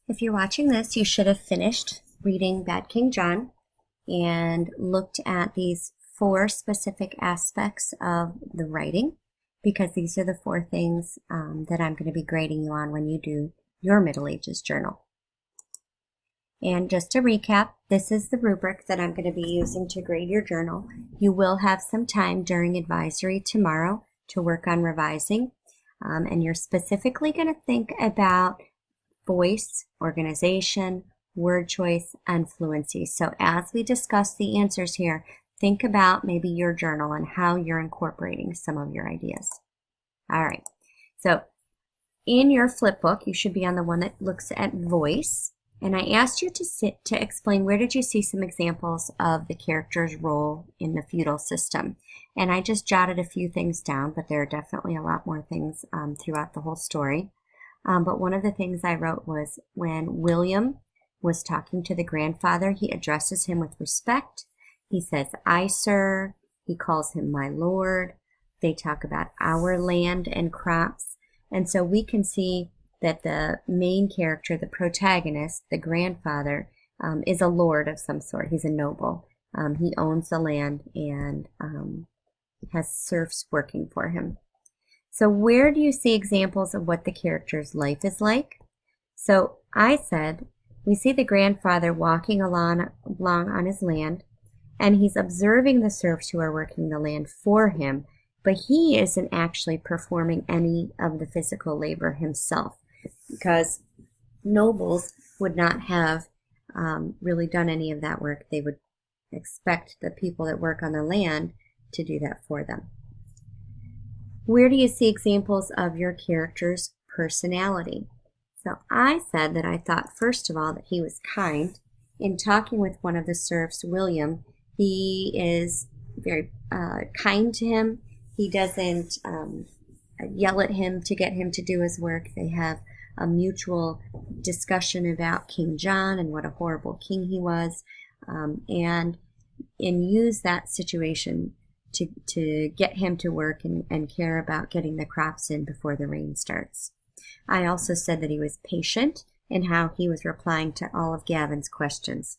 If you're watching this, you should have finished reading Bad King John and looked at these 4 specific aspects of the writing, because these are the 4 things that I'm going to be grading you on when you do your Middle Ages journal. And just to recap, this is the rubric that I'm going to be using to grade your journal. You will have some time during advisory tomorrow to work on revising, and you're specifically going to think about voice, organization, word choice, and fluency. So as we discuss the answers here, think about maybe your journal and how you're incorporating some of your ideas. All right, so in your flip book, you should be on the one that looks at voice. And I asked you to explain, where did you see some examples of the character's role in the feudal system? And I just jotted a few things down, but there are definitely a lot more things throughout the whole story. But one of the things I wrote was when William was talking to the grandfather, he addresses him with respect. He says, "I, sir." He calls him "my lord." They talk about our land and crops. And so we can see that the main character, the protagonist, the grandfather, is a lord of some sort. He's a noble. He owns the land and has serfs working for him. So where do you see examples of what the character's life is like? So I said, we see the grandfather walking along on his land, and he's observing the serfs who are working the land for him, but he isn't actually performing any of the physical labor himself, because nobles would not have really done any of that work. They would expect the people that work on the land to do that for them. Where do you see examples of your character's personality? So I said that I thought, first of all, that he was kind. In talking with one of the serfs, William, he is very kind to him. He doesn't yell at him to get him to do his work. They have a mutual discussion about King John and what a horrible king he was, and use that situation to get him to work and care about getting the crops in before the rain starts. I also said that he was patient in how he was replying to all of Gavin's questions.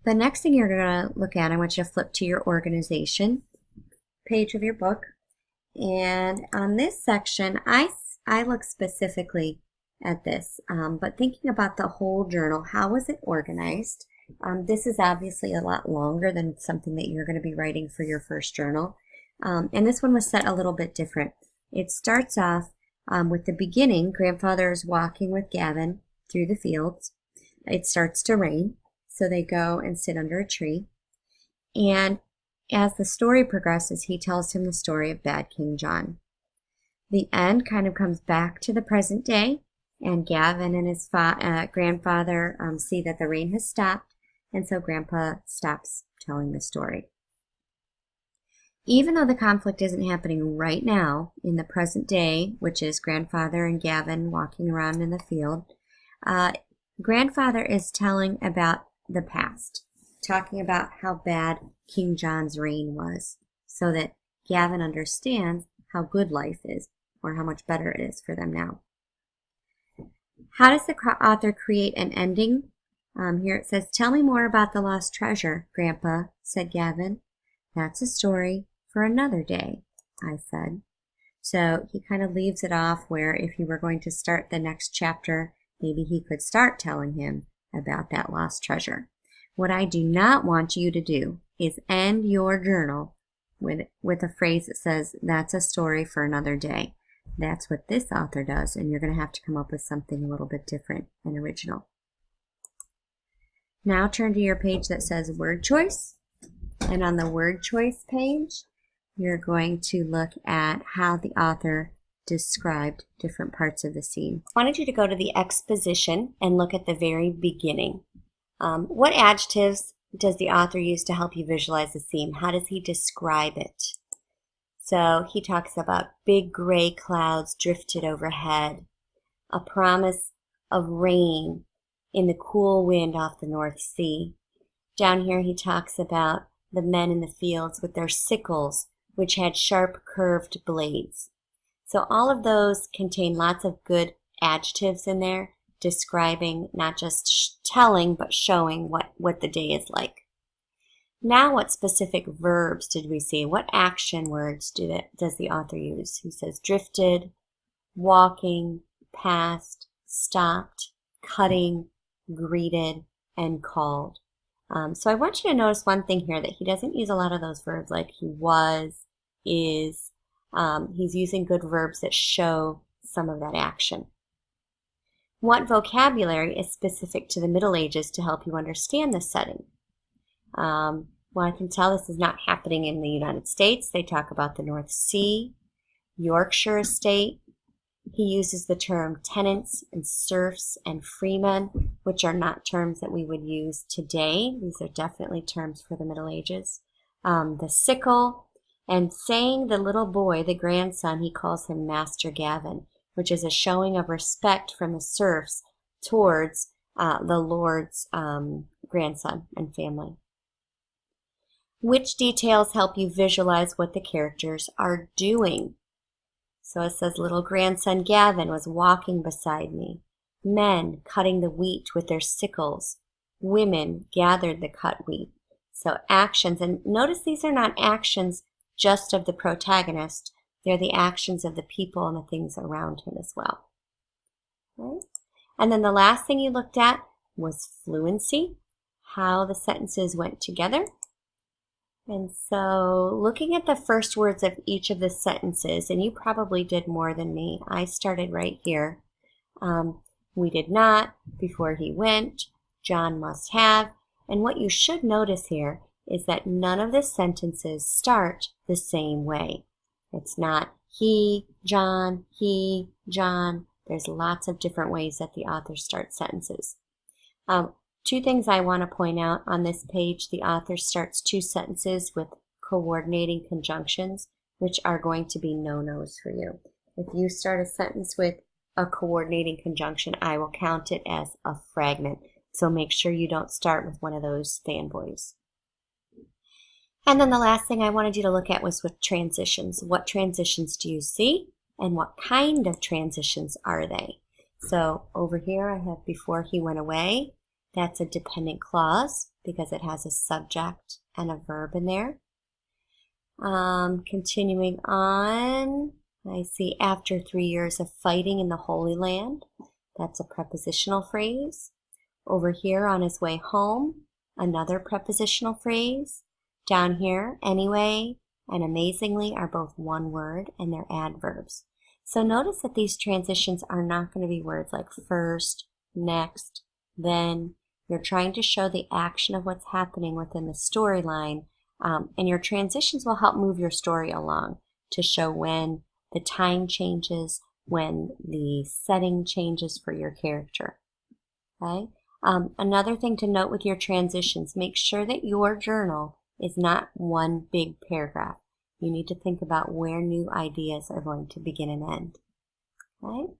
The next thing you're going to look at, I want you to flip to your organization page of your book. And on this section, I look specifically at this, but thinking about the whole journal, how was it organized? This is obviously a lot longer than something that you're going to be writing for your first journal. And this one was set a little bit different. It starts off with the beginning. Grandfather is walking with Gavin through the fields. It starts to rain, so they go and sit under a tree. And as the story progresses, he tells him the story of Bad King John. The end kind of comes back to the present day, and Gavin and his grandfather see that the rain has stopped, and so Grandpa stops telling the story. Even though the conflict isn't happening right now in the present day, which is grandfather and Gavin walking around in the field, grandfather is telling about the past, talking about how bad King John's reign was, so that Gavin understands how good life is, or how much better it is for them now. How does the author create an ending? Here it says, "Tell me more about the lost treasure, Grandpa," said Gavin. "That's a story for another day," I said. So he kind of leaves it off where if he were going to start the next chapter, maybe he could start telling him about that lost treasure. What I do not want you to do is end your journal with a phrase that says, "That's a story for another day." That's what this author does, and you're going to have to come up with something a little bit different and original. Now turn to your page that says word choice. And on the word choice page, you're going to look at how the author described different parts of the scene. I wanted you to go to the exposition and look at the very beginning. What adjectives does the author use to help you visualize the scene? How does he describe it? So he talks about big gray clouds drifted overhead, a promise of rain in the cool wind off the North Sea. Down here he talks about the men in the fields with their sickles, which had sharp curved blades. So all of those contain lots of good adjectives in there describing, not just telling, but showing what the day is like. Now, what specific verbs did we see? What action words does the author use? He says drifted, walking, passed, stopped, cutting, greeted, and called. So I want you to notice one thing here, that he doesn't use a lot of those verbs like he was, is. He's using good verbs that show some of that action. What vocabulary is specific to the Middle Ages to help you understand this setting? Well, I can tell this is not happening in the United States. They talk about the North Sea, Yorkshire estate. He uses the term tenants and serfs and freemen, which are not terms that we would use today. These are definitely terms for the Middle Ages. The sickle, and saying the little boy, the grandson, he calls him Master Gavin, which is a showing of respect from the serfs towards the Lord's grandson and family. Which details help you visualize what the characters are doing? So it says, little grandson Gavin was walking beside me. Men cutting the wheat with their sickles. Women gathered the cut wheat. So actions, and notice these are not actions just of the protagonist. They're the actions of the people and the things around him as well. Right? And then the last thing you looked at was fluency, how the sentences went together. And so looking at the first words of each of the sentences, and you probably did more than me. I started right here. We did not, before he went, John must have. And what you should notice here is that none of the sentences start the same way. It's not he, John, There's lots of different ways that the author starts sentences. Two things I want to point out on this page. The author starts two sentences with coordinating conjunctions, which are going to be no-nos for you. If you start a sentence with a coordinating conjunction, I will count it as a fragment. So make sure you don't start with one of those fanboys. And then the last thing I wanted you to look at was with transitions. What transitions do you see, and what kind of transitions are they? So over here I have before he went away. That's a dependent clause because it has a subject and a verb in there. Continuing on, I see after 3 years of fighting in the Holy Land. That's a prepositional phrase. Over here on his way home, another prepositional phrase. Down here, anyway and amazingly are both one word and they're adverbs. So notice that these transitions are not going to be words like first, next, then. You're trying to show the action of what's happening within the storyline, and your transitions will help move your story along to show when the time changes, when the setting changes for your character. Okay? Another thing to note with your transitions, make sure that your journal is not one big paragraph. You need to think about where new ideas are going to begin and end. Okay?